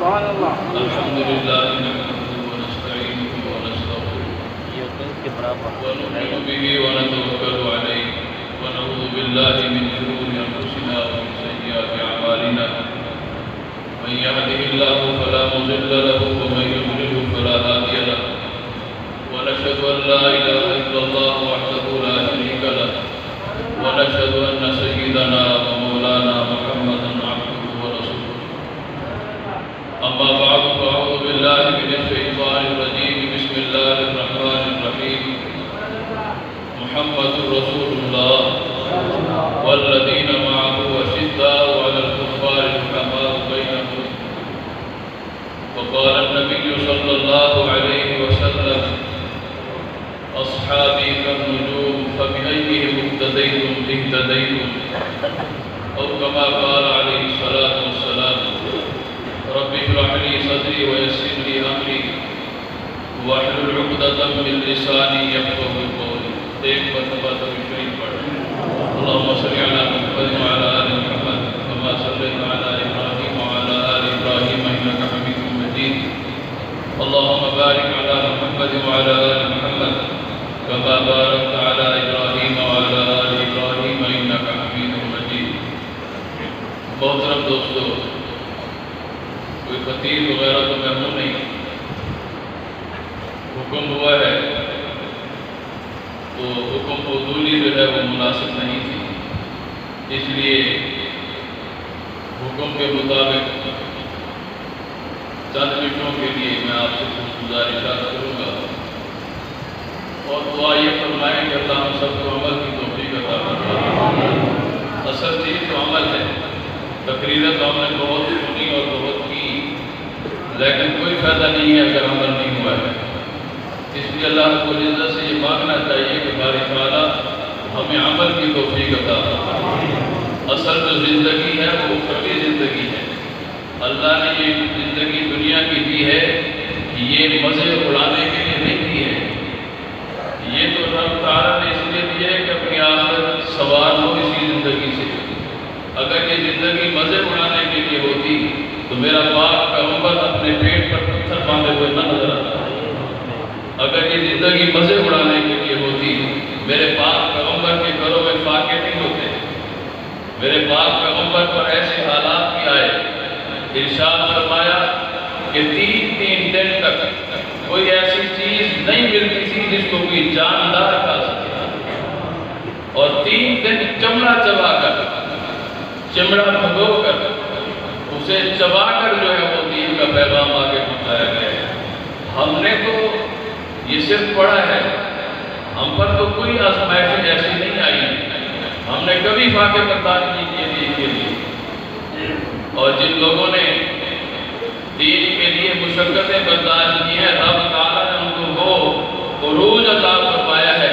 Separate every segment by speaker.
Speaker 1: الحمد لله نحمده ونستعينه ونستغفره ونؤمن به ونتوكل عليه ونعوذ بالله من شرور انفسنا ومن سيئات اعمالنا من يهده الله فلا مضل له ومن يضلل فلا هادي له ونشهد ان لا اله الا الله وحده لا شريك له ونشهد ان سيدنا ومولانا محمدا عبده ورسوله اما بعد فاعوذ بالله من الشيطان الرجيم بسم الله الرحمن الرحيم محمد رسول الله والذين معه أشداء على الكفار رحماء بينهم وقال النبي صلى الله عليه وسلم أصحابي كالنجوم فبأيهم اقتديتم اهتديتم أو كما قال عليه الصلاة والسلام رب اشرح لي صدري ويسر لي أمري واحلل عقدة من لساني يفقهوا قولي ایک مرتبہ درود شریف پڑھیں اللهم صل على محمد وعلى آل محمد كما صليت على إبراهيم وعلى آل إبراهيم إنك حميد مجيد اللهم بارك على محمد وعلى آل محمد كما باركت على إبراهيم وعلى آل إبراهيم إنك حميد مجيد محترم دوستو کوئی خطیب وغیرہ تو میں ہوں نہیں حکم ہوا ہے تو حکم فضولی جو ہے وہ مناسب نہیں تھی اس لیے حکم کے مطابق چند منٹوں کے لیے میں آپ سے کچھ گزارشات کروں گا اور دعا یہ فرمائیں کہ اللہ ہم سب کو عمل کی توفیق عطا فرمائے اصل چیز تو عمل ہے تقریریں تو ہم نے بہت سنی اور بہت کی لیکن کوئی فائدہ نہیں ہے اگر عمل نہیں ہوا ہے اس لیے اللہ رب العزت سے یہ مانگنا چاہیے کہ باری تعالیٰ ہمیں عمل کی توفیق عطا فرمائے اصل جو زندگی ہے وہ اخروی زندگی ہے اللہ نے یہ زندگی دنیا کی دی ہے یہ مزے اڑانے کے لیے نہیں دی ہے یہ تو رب تعالیٰ نے اس لیے دی ہے کہ اپنی آخرت سوار ہو اسی زندگی سے اگر یہ زندگی مزے اڑانے کے لیے ہوتی تو میرا باپ پیغمبر اپنے پیٹ پر پتھر باندھے ہوئے نہ نظر آتا اگر یہ زندگی مزے اڑانے کے لیے ہوتی میرے پاک پیغمبر کے گھروں میں فاقے نہیں ہوتے میرے پاک پیغمبر پر ایسے حالات بھی آئے ارشاد فرمایا کہ تین دن تک کوئی ایسی چیز نہیں ملتی تھی جس کو کوئی جاندار کھا سکے اور 3 دن چمڑا چبا کر چمڑا بھگو کر اسے چبا کر جو ہے وہ دین کا پیغام آگے پہنچایا گیا ہے ہم نے تو یہ صرف پڑھا ہے ہم پر تو کوئی آزمائش ایسی نہیں آئی ہم نے کبھی فاقے برداشت نہیں کیے دین کے لیے اور جن لوگوں نے دین کے لیے مشقتیں برداشت کی ہیں رب تعالیٰ نے ان کو وہ عروج عطا فرمایا ہے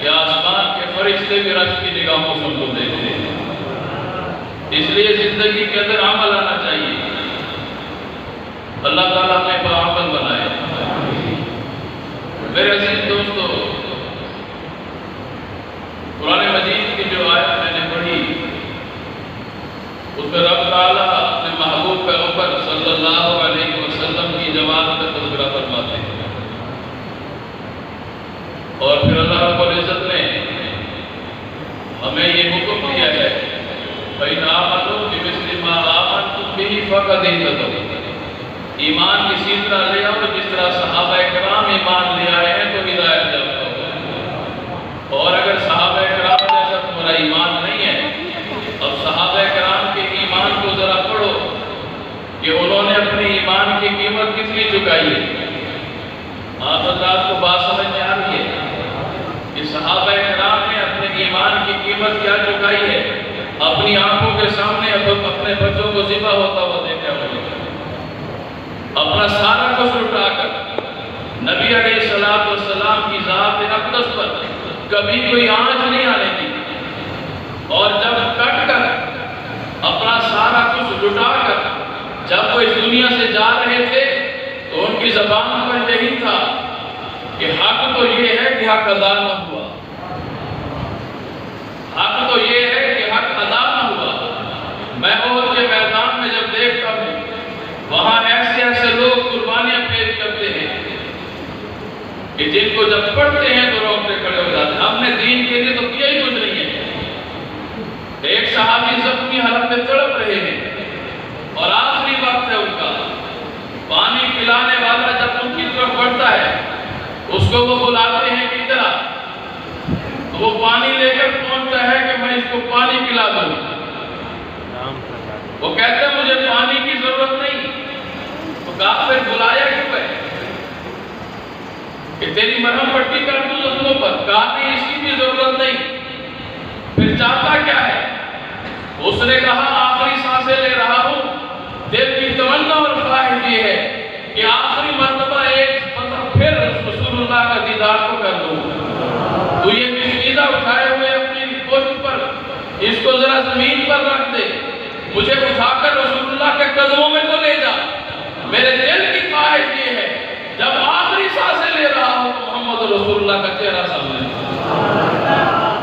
Speaker 1: کہ آسمان کے فرشتے بھی رب کی نگاہوں سے ان کو دیکھتے ہیں اس لیے زندگی کے اندر عمل آنا چاہیے اللہ تعالیٰ ہمیں باعمل بنائے میرے عزیز دوستو قرآن مجید کی جو آیت میں نے پڑھی اس میں رب تعالیٰ اپنے محبوب پیغمبر صلی اللہ علیہ وسلم کی جماعت کا تذکرہ فرماتے ہیں اور پھر اللہ رب العزت نے ہمیں یہ حکم دیا ہے فَإِنْ آمَنُوا بِمِثْلِ مَا آمَنْتُمْ بِهِ فَقَدْ اهْتَدَوْا ایمان اسی طرح لے آؤ جس طرح صحابہ کرام ایمان لے آئے ہیں تو ہدایت یافتہ ہو اور اگر صحابہ کرام جیسا تمہارا ایمان نہیں ہے اب صحابہ کرام کے ایمان کو ذرا پڑھو کہ انہوں نے اپنے ایمان کی قیمت کتنی چکائی ہے آپ حضرات کو بات سمجھ میں آ رہی ہے کہ صحابہ کرام نے اپنے ایمان کی قیمت کیا چکائی ہے اپنی آنکھوں کے سامنے اپنے بچوں کو ذبح ہوتا ہوا دیکھا ہوا اپنا سارا کچھ لٹا کر نبی علیہ السلام کی ذات اقدس پر کبھی کوئی آنچ نہیں آنے دی اور جب کٹ کر اپنا سارا کچھ لٹا کر جب وہ اس دنیا سے جا رہے تھے تو ان کی زبان پر یہی تھا کہ حق تو یہ ہے کہ حق ادا نہ ہوا حق تو یہ ہے کہ حق ادا نہ ہوا میں احد کے میدان میں جب دیکھتا ہوں وہاں ایسے کہ جن کو جب پڑھتے ہیں تو رونگٹے کھڑے ہو جاتے ہیں. ہم نے دین کے لیے تو کیا ہی کچھ نہیں ہے. ایک صحابی زخمی حالت میں تڑپ رہے ہیں اور آخری وقت ہے ان کا. پانی پلانے والا جب ان کی طرف بڑھتا ہے اس کو وہ بلاتے ہیں کہ ادھر آ. تو وہ پانی لے کر پہنچتا ہے کہ میں اس کو پانی پلا دوں. وہ کہتے ہیں مجھے پانی کی ضرورت نہیں. تو کہا پھر بلایا کیوں ہے کہ تیری مرہم پٹی کر دوں زخموں پر. کہا نہیں اس کی بھی ضرورت نہیں. پھر چاہتا کیا ہے؟ اس نے کہا آخری سانسیں لے رہا ہوں. دل کی تمنا اور خواہش یہ ہے کہ آخری مرتبہ ایک پھر رسول اللہ کا دیدار کو کر دوں. تو یہ مشکیزہ اٹھائے ہوئے اپنی پشت پر اس کو ذرا زمین پر رکھ دے. مجھے اٹھا کر رسول اللہ کے قدموں میں تو لے جا. میرے دل کی خواہش یہ ہے جب آخری سانسیں لے رہا ہوں تو محمد رسول اللہ کا چہرہ سامنے.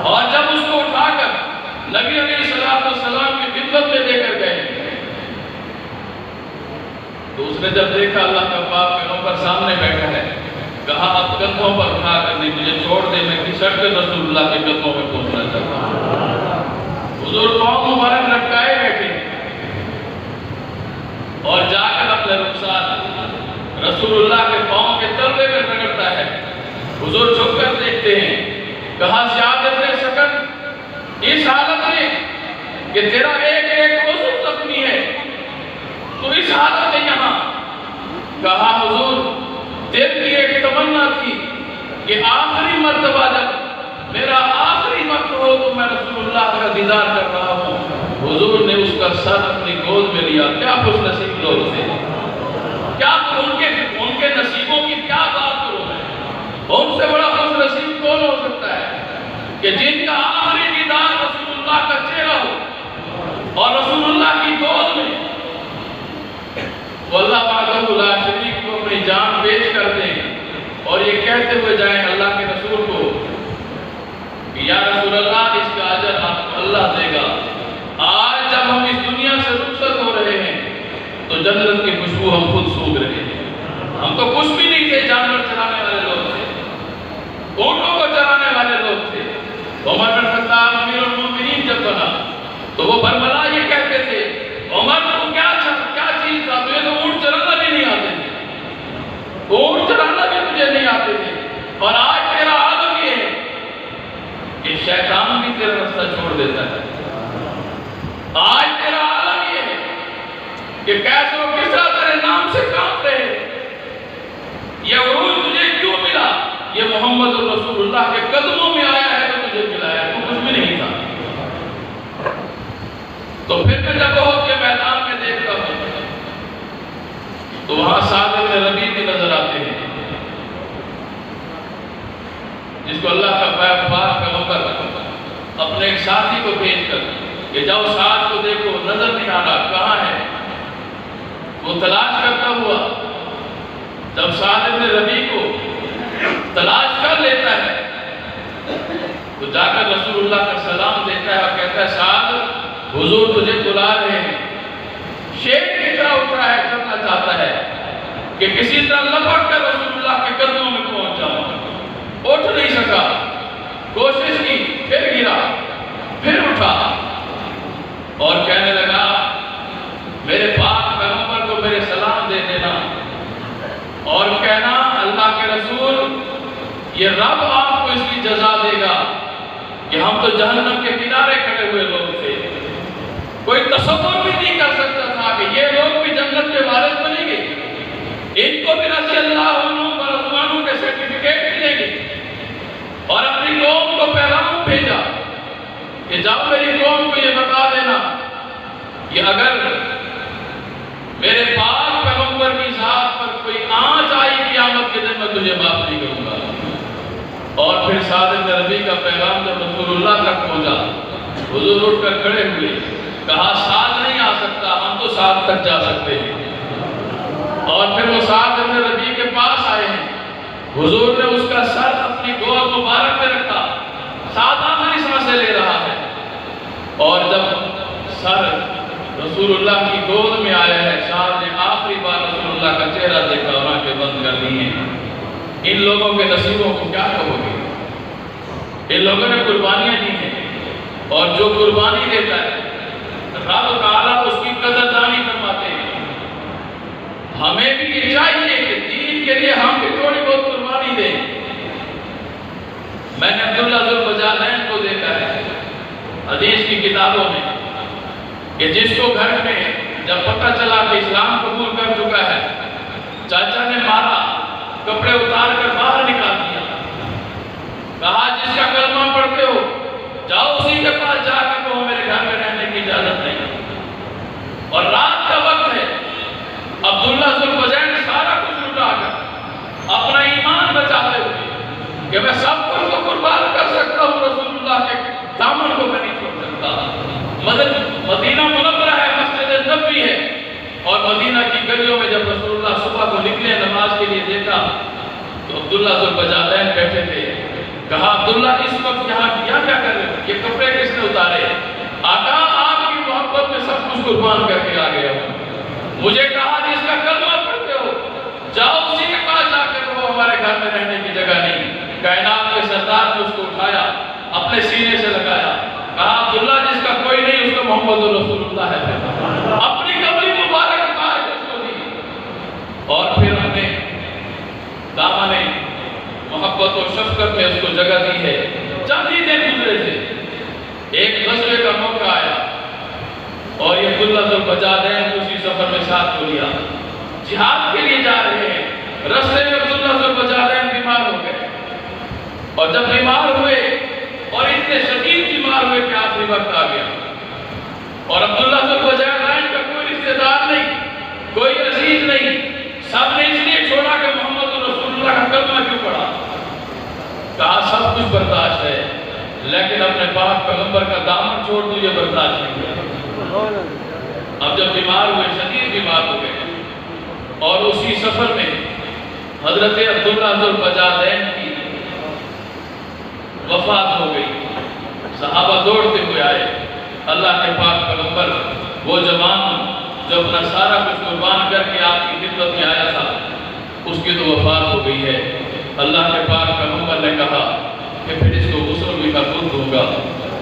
Speaker 1: اور جب اس کو اٹھا کر نبی علیہ السلام کی خدمت میں لے کر گئے تو اس نے جب دیکھا اللہ کا پاک پیغمبر سامنے بیٹھا ہے کہا اب قدموں پر اٹھا کر نہیں مجھے چھوڑ دے. میں گھسٹ کر رسول اللہ کے قدموں میں پہنچنا چاہتا ہوں. حضور پاؤں مبارک لٹکائے بیٹھے اور جا کر اپنے رخسار رسول اللہ کے پاؤں کے تلوے میں رگڑتا ہے. حضور جھک کر دیکھتے ہیں. کہا سیادت سکن اس حالت میں کہ تیرا ایک ایک عضو زخمی ہے تو اس حالت میں یہاں. کہا حضور دل کی ایک تمنا تھی کہ آخری مرتبہ جب میرا آخری وقت ہو تو میں رسول اللہ کا دیدار کر رہا ہوں. حضور نے اس کا سر اپنی گود میں لیا. کیا خوش نصیب لوگ تھے. کیا ان کے نصیبوں کی کیا بات کروں میں. ان سے بڑا خوش نصیب کون ہو سکتا ہے کہ جن کا آخری دیدار رسول اللہ کا چہرہ ہو اور رسول اللہ کی گود میں وہ اللہ وحدہ لا شریک کو اپنی جان پیش کر دیں اور یہ کہتے ہوئے جائیں اللہ کے رسول کو کہ یا رسول اللہ اس کا اجر آپ کو اللہ دے گا. آج جب ہم اس دنیا سے رخصت ہو رہے ہیں تو جنت کی خوشبو ہم خود سونگھ رہے ہیں. ہم تو کچھ بھی نہیں تھے. جانور چرانے والے لوگ تھے. اونٹوں کو چرانے والے لوگ تھے. عمر بن خطاب امیر المومنین جب بنا تو وہ برملا یہ کہتے تھے عمر تو کیا چیز تھا. تجھے تو اونٹ چرانا بھی نہیں آتے تھے. اونٹ چرانا بھی تجھے نہیں آتے تھے. اور آج تیرا عالم یہ ہے کہ شیطان بھی تیرا رستہ چھوڑ دیتا ہے. آج تیرا عالم یہ ہے کہ کیسے و کس طرح تیرے نام سے کانپ رہے. یہ عروج تجھے کیوں ملا؟ یہ محمد رسول اللہ کے قدموں میں آیا ہے تو تجھے ملایا. تو کچھ بھی نہیں تھا. تو پھر میں جب احد کے میدان میں دیکھتا ہوں تو وہاں سعد بن ربیع بھی نظر آتے ہیں جس کو اللہ کا پاک پیغمبر اپنے ایک ساتھی کو بھیج کر کہ جاؤ سعد کو دیکھو نظر نہیں آ رہا کہاں ہے. وہ تلاش کرتا ہوا جب سعد بن ربیع کو تلاش کر لیتا ہے تو جا کر رسول اللہ کا سلام دیتا ہے اور کہتا ہے سعد حضور تجھے بلا رہے ہیں. شیر کی طرح اٹھ رہا ہے کرنا چاہتا ہے کہ کسی طرح لپٹ کر رسول اللہ کے قدموں میں پہنچ جاؤں. اٹھ نہیں سکا. کوشش کی پھر گرا پھر اٹھا اور کہنے لگا میرے پاک پیغمبر کو میرے سلام دے دینا اور کہنا اللہ کے رسول یہ رب آپ کو اس کی جزا دے گا کہ ہم تو جہنم کے کنارے کھڑے ہوئے لوگ تھے. کوئی تصور بھی نہیں کر سکتا تھا کہ یہ لوگ بھی جنت کے وارث بنیں گے. ان کو بھی رضی اللہ عنہم و رضوانہ کے سرٹیفکیٹ ملیں گے. اور اپنی قوم کو پیغام بھیجا کہ جب میری قوم کو یہ بتا دینا کہ اگر میرے پاک پیغمبر کی ذات پر کوئی آنچ آئی قیامت کے دن میں تجھے معاف نہیں کروں گا. اور پھر سعد بن ربیع کا پیغام جب رسول اللہ تک پہنچا حضور اٹھ کر کھڑے ہوئے کہا سعد نہیں آ سکتا ہم تو سعد تک جا سکتے ہیں. اور پھر وہ سعد بن ربیع کے پاس آئے ہیں. حضور نے اس کا سر اپنی گود مبارک میں رکھا. سعد آخری سانسیں لے رہا ہے اور جب سر رسول اللہ کی گود میں آیا ہے سعد نے آخری بار رسول اللہ کا چہرہ دیکھا اور آنکھیں بند کر لی ہیں. ان لوگوں کے نصیبوں کو کیا کہو گے؟ ان لوگوں نے قربانیاں دی ہیں، اور جو قربانی دیتا ہے رب تعالیٰ اس کی قدردانی فرماتے ہیں۔ ہمیں بھی یہ چاہیے کہ دین کے لیے ہم بھی تھوڑی بہت قربانی دیں۔ میں نے عبداللہ ذو البجالین کو دیکھا ہے حدیث کی کتابوں میں کہ جس کو گھر میں جب پتہ چلا کہ اسلام قبول کر چکا ہے، چاچا نے مارا، کپڑے اتار کر باہر نکال دیا، کہا جس کا کلمہ پڑھتے ہو جاؤ اسی کے پاس جا کے کہو میرے گھر میں رہنے کی اجازت نہیں۔ اور رات کا وقت ہے، عبداللہ ذو البجالین سارا کچھ لٹا کر اپنا ایمان بچاتے ہوئے کہ میں سب کچھ کو قربان کر سکتا ہوں، رسول اللہ کے دامن کو میں نہیں چھوڑ سکتا۔ مدینہ منورہ ہے، مسجد نبوی ہے، اور مدینہ کی گلیوں میں جب رسول اللہ صبح کو نکلے نماز کے لیے دیکھا تو عبداللہ ذو البجالین بیٹھے تھے۔ کہا عبداللہ اس وقت یہاں کیا کر رہے ہو؟ یہ کپڑے کس نے اتارے؟ آقا آپ کی محبت میں سب کچھ قربان کر کے آ گیا ہوں۔ مجھے کہا جس کا کلمہ پڑھتے ہو جاؤ اسی کے پاس جا کر وہ ہمارے گھر میں رہنے کی جگہ نہیں۔ کائنات کے سردار نے اس کو اٹھایا، اپنے سینے سے لگایا، کہا عبداللہ جس کا کوئی نہیں اس کو محمد رسول اللہ ہے، اپنی کمری مبارک اتار کے اس کو دی، اور پھر ہم نے دامن محبت و شفقت میں اس کو جگہ دی ہے۔ چند ہی دن گزرے تھے، ایک غزوے کا موقع آیا اور یہ عبداللہ ذو البجالین اسی سفر میں ساتھ کو لیا، جہاد کے لیے جا رہے ہیں۔ رستے میں عبداللہ ذو البجالین بیمار ہو گئے، اور جب بیمار ہوئے اور اتنے شدید بیمار ہوئے کہ آخری وقت آ گیا، اور عبداللہ ذو البجالین کا کوئی رشتہ دار نہیں، کوئی عزیز نہیں، سب نے اس لیے چھوڑا کہ محمد رسول اللہ کا کلمہ کیوں پڑھا؟ کہا سب کچھ برداشت ہے لیکن اپنے پاک پیغمبر کا دامن چھوڑ دو، یہ برداشت نہیں ہے۔ اب جب بیمار ہوئے، شدید بیمار ہو گئے، اور اسی سفر میں حضرت عبداللہ ذو البجالین کی وفات ہو گئی۔ صحابہ دوڑتے ہوئے آئے، اللہ کے پاک پیغمبر وہ جوان جو اپنا سارا کچھ قربان کر کے آپ کی خدمت میں آیا تھا، اس کی تو وفات ہو گئی ہے۔ اللہ کے پاک پیغمبر نے کہا کہ پھر اس کو غسل بھی میں خود دوں گا،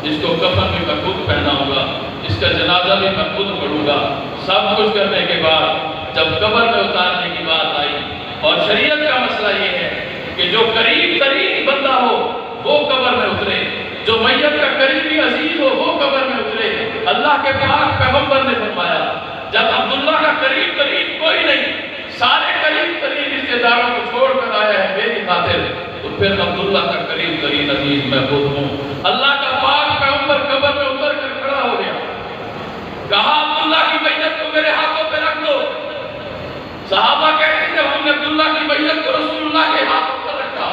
Speaker 1: اس کو کفن بھی میں خود پہناؤں گا، اس کا جنازہ بھی میں خود پڑھوں گا۔ سب کچھ کرنے کے بعد جب قبر میں اتارنے کی بات آئی، اور شریعت کا مسئلہ یہ ہے کہ جو قریب ترین بندہ ہو وہ قبر میں اترے، جو میت کا قریبی عزیز ہو وہ قبر میں اترے۔ اللہ کے پاک پیغمبر نے فرمایا جب عبداللہ کا قریب ترین کوئی نہیں، سارے قریب ترین رشتہ داروں کو چھوڑ کر آیا ہے میری خاطر، تو پھر عبداللہ کا قریب ترین عزیز میں خود ہوں۔ اللہ کا پاک پیغمبر قبر میں اتر کر کھڑا ہو گیا، کہا عبداللہ کی میت کو میرے ہاتھوں پہ رکھ دو۔ صحابہ کہتے ہیں جب ہم نے عبداللہ کی میت کو رسول اللہ کے ہاتھوں پر رکھا،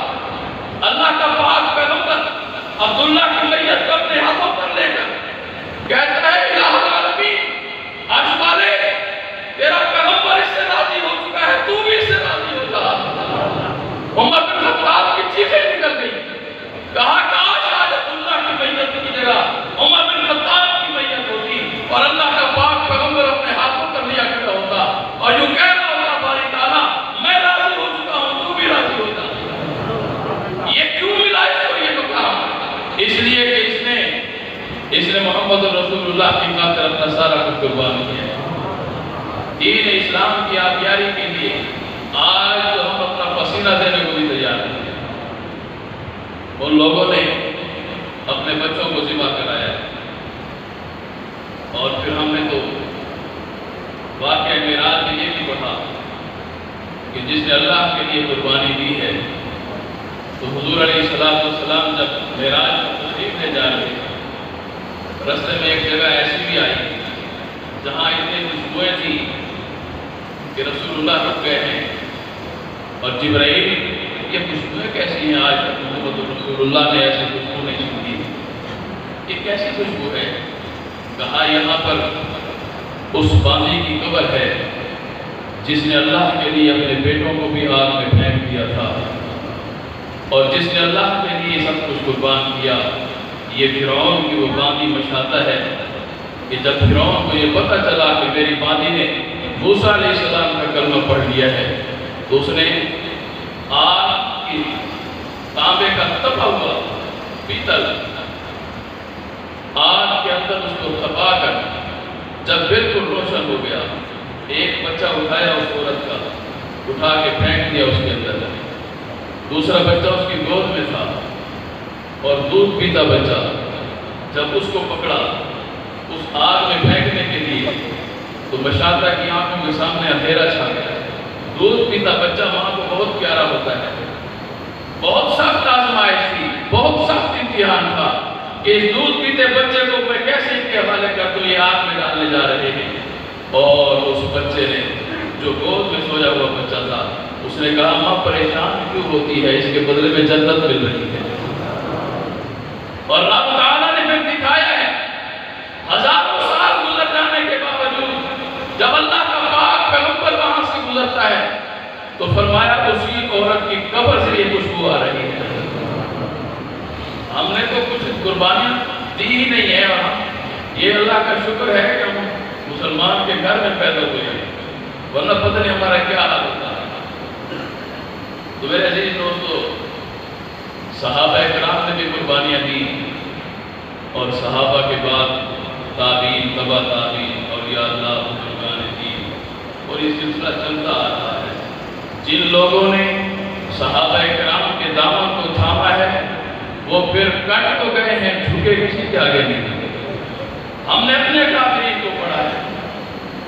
Speaker 1: اللہ کا پاک پیغمبر عبداللہ کی میت کو اپنے ہاتھوں پر لے کر کہتا ہے الہ العالمین، عرش والے تیرا پیغمبر اس سے راضی ہو چکا ہے، تو بھی اس سے راضی ہو جا۔ عمر بن خطاب کی چیخیں نکل گئی، کہا کاش آج عبداللہ کی میت کی جگہ عمر بن خطاب کی میت ہوتی، اور اللہ کا پاک پیغمبر اپنے ہاتھوں پر لیا کرتا ہوتا اور یوں کہہ رہا ہوتا باری تعالیٰ میں راضی ہو چکا ہوں، تو بھی راضی ہو جا۔ یہ کیوں ملا اس کو یہ مقام؟ اس لیے کہ اس نے محمد رسول اللہ کی خاطر اپنا سارا کچھ قربان کیا ہے۔ دین اسلام کی آبیاری کے لیے آج تو ہم اپنا پسینہ دینے کو بھی تیار ہیں۔ ان لوگوں نے اپنے بچوں کو ذبح کرایا، اور پھر ہم نے تو واقعہ معراج میں یہ بھی پڑھا کہ جس نے اللہ کے لیے قربانی دی ہے، تو حضور علیہ السلام جب معراج میں تشریف لے جا رہے تھے، رستے میں ایک جگہ ایسی بھی آئی جہاں اتنی خوشبوئیں تھی کہ رسول اللہ رک گئے ہیں، اور جبرائیل یہ خوشبوئیں کیسی ہیں؟ آج تک محمد رسول اللہ نے ایسی خوشبو نہیں سنی، یہ کیسی خوشبو ہے؟ کہا یہاں پر اس باندھی کی قبر ہے جس نے اللہ کے لیے اپنے بیٹوں کو بھی آگ میں پھینک دیا تھا، اور جس نے اللہ کے لیے سب کچھ قربان کیا۔ یہ فرعون کی وہ باندھی مشاہدہ ہے کہ جب فرعون کو یہ پتہ چلا کہ میری باندھی نے موسیٰ علیہ السلام کا کلمہ پڑھ لیا ہے، تو اس نے آگ کی تانبے کا تپا ہوا پیتل آگ کے اندر اس کو تپا کر جب بالکل روشن ہو گیا، ایک بچہ اٹھایا اس عورت کا، اٹھا کے پھینک دیا اس کے اندر، دوسرا بچہ اس کی گود میں تھا اور دودھ پیتا بچہ جب اس کو پکڑا اس آگ میں پھینکنے کے لیے تو مشاطہ کی آنکھوں کے سامنے اندھیرا چھا گیا۔ دودھ پیتا بچہ ماں کو بہت پیارا ہوتا ہے، بہت سخت آزمائش تھی، بہت سخت امتحان تھا کہ اس دودھ پیتے بچے کو میں کیسے ان کے حوالے کر دوں، یہ آگ میں ڈالنے جا رہے ہیں۔ اور اس بچے نے جو گود میں سویا ہوا بچہ تھا اس نے کہا ماں پریشان کیوں ہوتی ہے، اس کے بدلے میں جنت مل رہی ہے۔ اور رب تعالیٰ نے پھر دکھایا ہے ہزاروں سال گزر جانے کے باوجود جب اللہ کا پاک پیغمبر وہاں سے گزرتا ہے تو فرمایا اسی عورت کی قبر سے یہ خوشبو آ رہی ہے۔ ہم نے تو کچھ قربانیاں دی ہی نہیں ہے، اور یہ اللہ کا شکر ہے کہ ہم مسلمان کے گھر میں پیدا ہوئے ہیں، ورنہ پتہ نہیں ہمارا کیا حال ہوتا ہے۔ تو میرے عزیز دوستو، صحابہ کرام نے بھی قربانیاں دی اور صحابہ کے بعد تابعین، تبع تابعین، اولیاء اللہ، بزرگان دین، اور یہ سلسلہ چلتا آ رہا ہے۔ جن لوگوں نے صحابہ کرام کے دامن کو تھاما ہے وہ پھر کٹ تو گئے ہیں، جھکے کسی کے آگے نہیں گئے۔ ہم نے اپنے کافرین کو پڑھا ہے،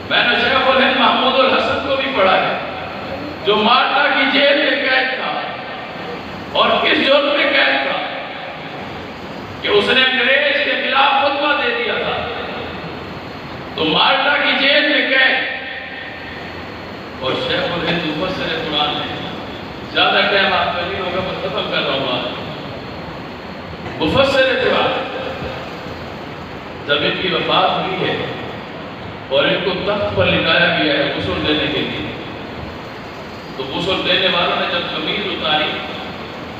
Speaker 1: میں نے شیخ الہند محمود الحسن کو بھی پڑھا ہے جو مالٹا کی جیل میں قید تھا، اور کس جرم میں قید تھا کہ اس نے انگریز کے خلاف فتویٰ دے دیا تھا۔ تو مالٹا کی جیل میں قید، اور شیخ الہند مفسر قرآن ہے، زیادہ ٹائم آپ کا نہیں ہوگا، بس ختم کر رہا ہوں بات۔ مفسر قرآن جب ان کی وفات ہوئی ہے اور ان کو تخت پر لٹایا گیا ہے غسل دینے کے لیے، تو غسل دینے والوں نے جب قمیض اتاری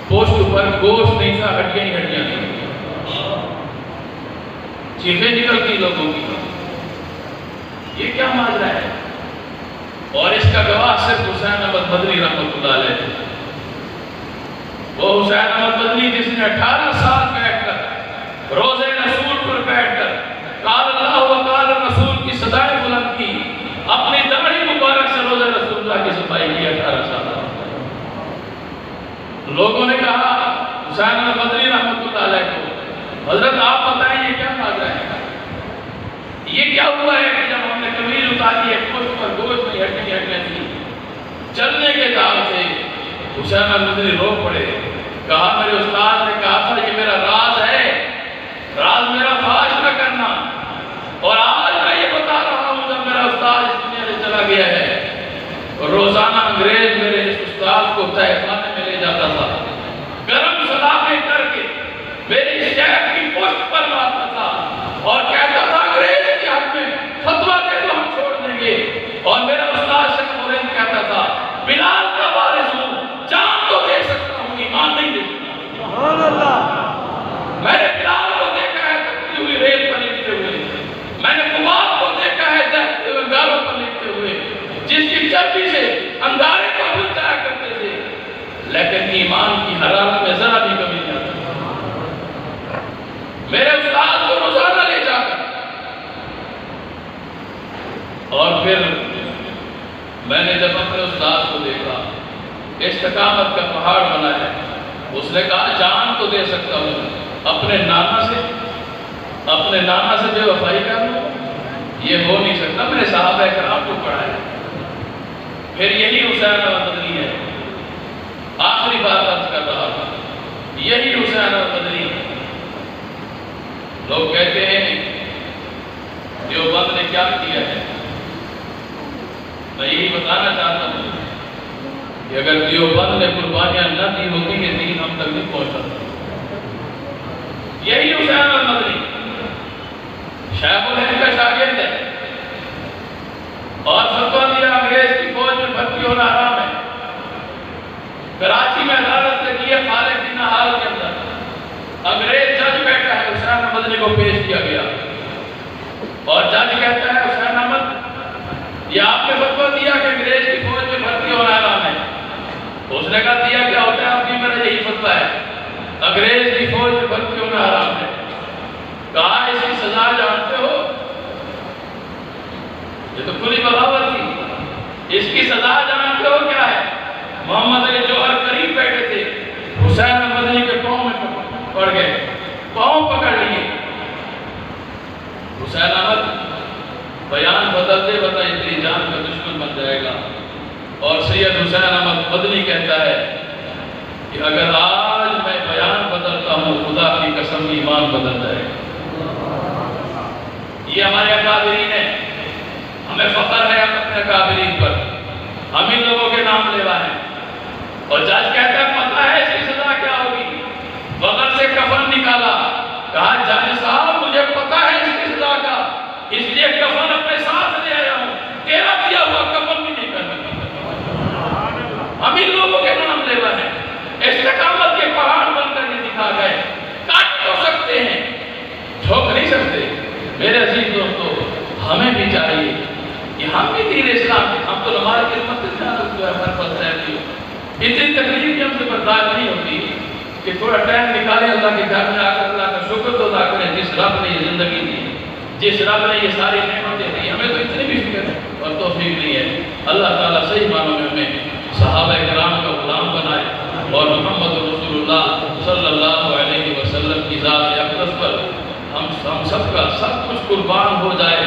Speaker 1: پوسٹ پر گوشت نہیں تھا، ہڈیاں ہی ہڈیاں تھیں، چیخیں نکلتی لوگوں کی، یہ کیا ماجرا ہے؟ اور اس کا گواہ صرف حسین احمد مدنی رحمۃ اللہ علیہ تھے۔ وہ حسین احمد مدنی جس نے 18 سال بیٹھ کر روزے رسول پر بیٹھ کر قال اللہ و قال رسول کی صدائیں بلند کی، اپنی داڑھی مبارک سے روزے رسول اللہ کی صفائی کی 18 سال۔ لوگوں نے کہا حسین احمد مدنی رحمۃ اللہ علیہ کو، حضرت آپ بتائیں یہ کیا ماجرا ہے، یہ کیا ہوا ہے کہ جب ہم نے قمیض اتاری ہے پشت پر گوشت میں ہڈیاں تھی، چلنے کے داغ تھے، حسین احمد مدنی رو پڑے، کہا میرے استاد نے کہا تھا یہ میرا راز ہے، راز میرا فاش نہ کرنا، اور آج میں یہ بتا رہا ہوں جب میرا استاد اس دنیا سے چلا گیا ہے اور روزانہ انگریز میرے اس استاد کو تہہ خانے میں لے جاتا تھا، گرم سلاخیں کر کے میری شیخ کی پشت پر مارتا تھا اور کہتا تھا انگریز کے حق میں فتویٰ دے تو ہم چھوڑ دیں گے، اور میرا استاد شیخ الہند کہتا تھا بلال کا وارث ہوں، جان تو دے سکتا ہوں، ایمان نہیں دے سکتا۔ سبحان اللہ۔ میں نے بلال کو دیکھا ہے تکتی ہوئی ریت پر لکھتے ہوئے، میں نے قباد کو دیکھا ہے دہتے ہوئے انگاروں پر لکھتے ہوئے، جس کی چربی سے انگارے کو بھول جایا کرتے تھے، لیکن ایمان کی حرارت میں ذرا بھی کمی نہیں آتی۔ میرے استاد کو روزانہ لے جا کر، اور پھر میں نے جب اپنے استاد کو دیکھا استقامت کا پہاڑ بنا ہے، اس نے کہا جان تو دے سکتا ہوں، اپنے نانا سے بے وفائی کر لوں، یہ ہو نہیں سکتا۔ میں نے صحابہ کرام کو پڑھا ہے۔ پھر یہی حسین احمد مدنی ہے، آخری بات عرض کر رہا تھا، یہی حسین احمد مدنی ہے۔ لوگ کہتے ہیں دیوبند نے کیا کیا ہے، میں یہی بتانا چاہتا ہوں کہ اگر دیوبند نے قربانیاں نہ دی ہوتی یہ دین ہم تک نہیں پہنچا تھا۔ یہی حسین احمد مدنی شیخ الہند کا شاگرد ہے، اور فتویٰ دیا انگریز کی فوج میں بھرتی ہونا حرام ہے۔ کراچی میں عدالت نے کی ہے خالد جنہ حال کے اندر، انگریز جج بیٹھا ہے، حسین احمد مدنی کو پیش کیا گیا، اور جج کہتا ہے حسین احمد یہ آپ نے فتویٰ دیا کہ انگریز کی فوج میں بھرتی ہونا حرام ہے۔ اس نے کہا دیا کیا ہوتا ہے آپ کی محمد علی جوہر قریب بیٹھے تھے، حسین مدنی کے پاؤں میں پڑ گئے، پاؤں پکڑ لیے۔ حسین احمد بیان بدلتے بتائیں تیری جان کا دشمن بن جائے گا، اور سید حسین احمد مدنی کہتا ہے کہ اگر آج میں بیان بدلتا ہوں خدا کی قسم ایمان بدل جائے گا۔ یہ ہمارے اکابرین ہیں، ہمیں فخر ہے اپنے اکابرین پر، ہم ان لوگوں کے نام لیوا ہیں۔ اور جج کہتا ہے پتہ ہے اس کی سزا کیا ہوگی؟ بغل سے کفن نکالا، کہا جج صاحب مجھے پتہ ہے اس کی سزا کا، اس لیے کفن اپنے ساتھ لے آیا ہوں، تیرا دیا ہوا کفن بھی نہیں کرنا۔ ہم ان لوگوں کے نام لیوا ہیں، استقامت کے پہاڑ بن کر یہ دکھا گئے، کاٹ تو سکتے ہیں ٹھوک نہیں سکتے۔ میرے عزیز دوستو، ہمیں بھی چاہیے کہ ہم بھی دین اسلام کے، ہم تو نماز کی خدمت سے زیادہ جو ہے ہمارے پاس رہتی ہو، اتنی تکلیف کی ہم سے برداشت نہیں ہوتی کہ تھوڑا ٹائم نکالیں اللہ کے گھر میں آ کر اللہ کا شکر تو ادا کریں جس رب نے یہ زندگی دی، جس رب نے یہ ساری نعمتیں دی۔ ہمیں تو اتنی بھی فکر اور توفیق نہیں ہے۔ اللہ تعالیٰ صحیح معنوں میں ہمیں صحابہ کرام کا غلام بنائے اور محمد رسول اللہ صلی اللہ علیہ وسلم کی ذات اقدس پر ہم سب کا سب کچھ قربان ہو جائے